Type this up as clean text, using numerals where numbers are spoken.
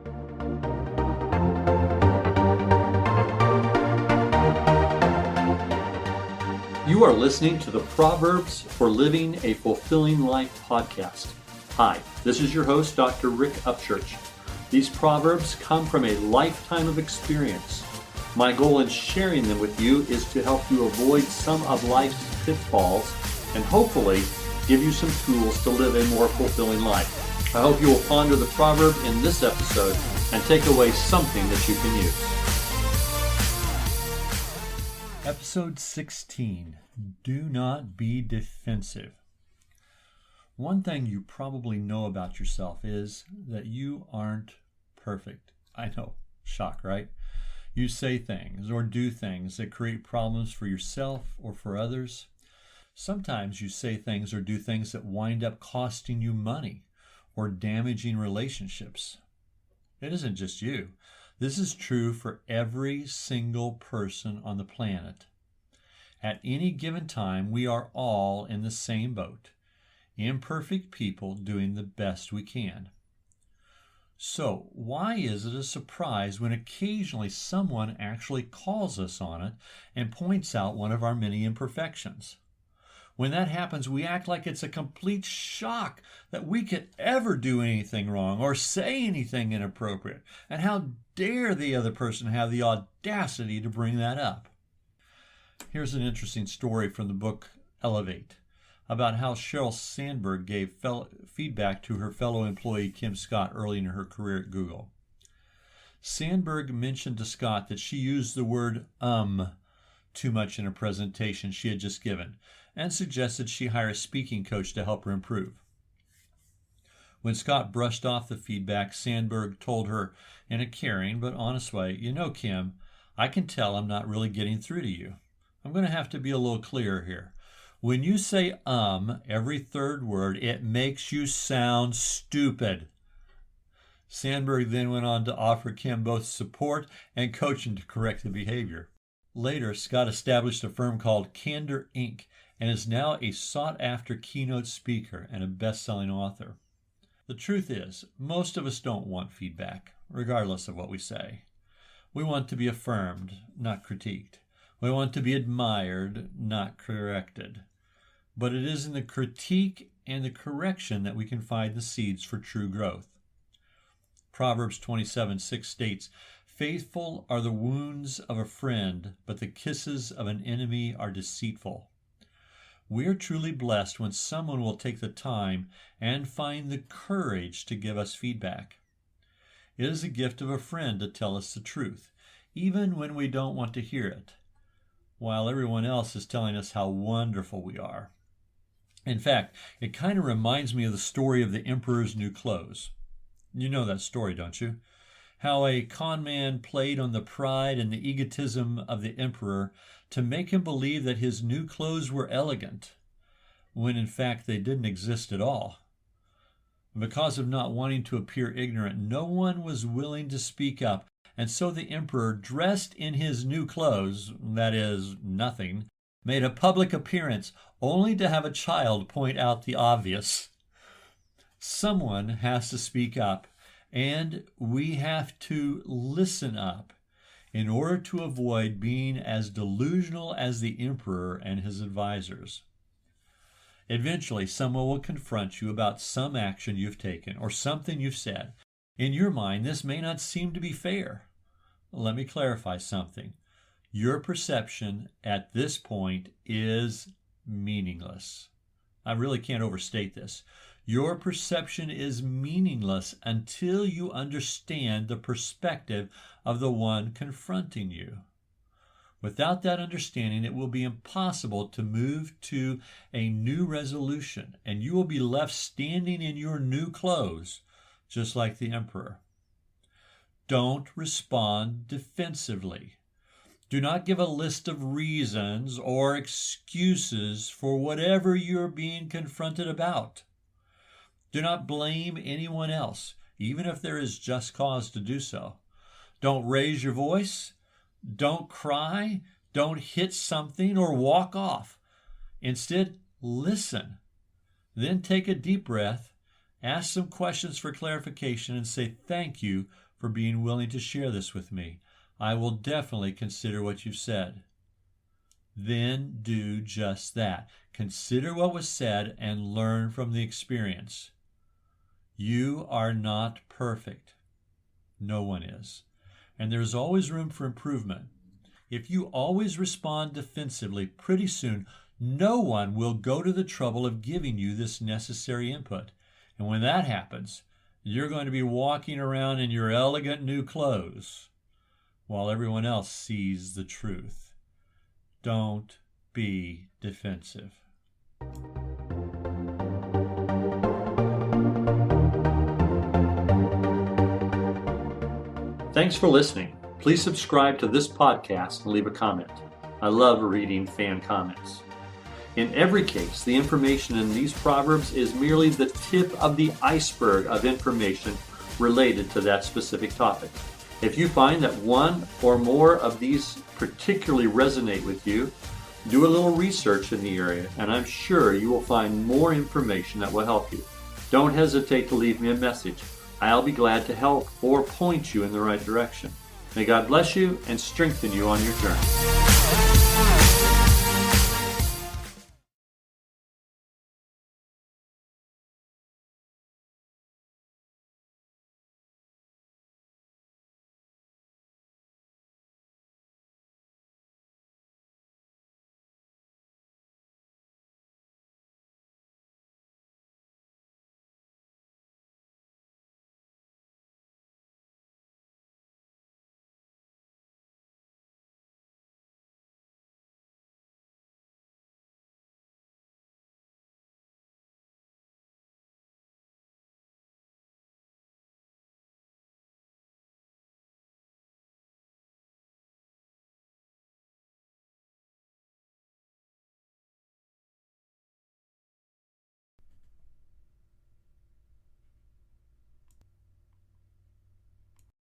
You are listening to the Proverbs for Living a Fulfilling Life podcast. Hi, this is your host, Dr. Rick Upchurch. These Proverbs come from a lifetime of experience. My goal in sharing them with you is to help you avoid some of life's pitfalls and hopefully give you some tools to live a more fulfilling life. I hope you will ponder the proverb in this episode and take away something that you can use. Episode 16, Do Not Be Defensive. One thing you probably know about yourself is that you aren't perfect. I know, shock, right? You say things or do things that create problems for yourself or for others. Sometimes you say things or do things that wind up costing you money or damaging relationships. It isn't just you. This is true for every single person on the planet. At any given time, we are all in the same boat, imperfect people doing the best we can. So, why is it a surprise when occasionally someone actually calls us on it and points out one of our many imperfections? When that happens, we act like it's a complete shock that we could ever do anything wrong or say anything inappropriate. And how dare the other person have the audacity to bring that up? Here's an interesting story from the book Elevate about how Sheryl Sandberg gave feedback to her fellow employee Kim Scott early in her career at Google. Sandberg mentioned to Scott that she used the word too much in a presentation she had just given, and suggested she hire a speaking coach to help her improve. When Scott brushed off the feedback, Sandberg told her in a caring but honest way, "You know, Kim, I can tell I'm not really getting through to you. I'm going to have to be a little clearer here. When you say every third word, it makes you sound stupid." Sandberg then went on to offer Kim both support and coaching to correct the behavior. Later, Scott established a firm called Candor Inc., and is now a sought-after keynote speaker and a best-selling author. The truth is, most of us don't want feedback, regardless of what we say. We want to be affirmed, not critiqued. We want to be admired, not corrected. But it is in the critique and the correction that we can find the seeds for true growth. Proverbs 27:6 states, "Faithful are the wounds of a friend, but the kisses of an enemy are deceitful." We are truly blessed when someone will take the time and find the courage to give us feedback. It is a gift of a friend to tell us the truth, even when we don't want to hear it, while everyone else is telling us how wonderful we are. In fact, it kind of reminds me of the story of the emperor's new clothes. You know that story, don't you? How a con man played on the pride and the egotism of the emperor to make him believe that his new clothes were elegant, when in fact they didn't exist at all. Because of not wanting to appear ignorant, no one was willing to speak up, and so the emperor, dressed in his new clothes, that is, nothing, made a public appearance only to have a child point out the obvious. Someone has to speak up, and we have to listen up in order to avoid being as delusional as the emperor and his advisors. Eventually, someone will confront you about some action you've taken or something you've said. In your mind, this may not seem to be fair. Let me clarify something. Your perception at this point is meaningless. I really can't overstate this. Your perception is meaningless until you understand the perspective of the one confronting you. Without that understanding, it will be impossible to move to a new resolution, and you will be left standing in your new clothes, just like the emperor. Don't respond defensively. Do not give a list of reasons or excuses for whatever you're being confronted about. Do not blame anyone else, even if there is just cause to do so. Don't raise your voice. Don't cry. Don't hit something or walk off. Instead, listen. Then take a deep breath, ask some questions for clarification, and say thank you for for being willing to share this with me. I will definitely consider what you've said. Then do just that. Consider what was said and learn from the experience. You are not perfect. No one is. And there's always room for improvement. If you always respond defensively, pretty soon no one will go to the trouble of giving you this necessary input. And when that happens, you're going to be walking around in your elegant new clothes while everyone else sees the truth. Don't be defensive. Thanks for listening. Please subscribe to this podcast and leave a comment. I love reading fan comments. In every case, the information in these proverbs is merely the tip of the iceberg of information related to that specific topic. If you find that one or more of these particularly resonate with you, do a little research in the area, and I'm sure you will find more information that will help you. Don't hesitate to leave me a message. I'll be glad to help or point you in the right direction. May God bless you and strengthen you on your journey.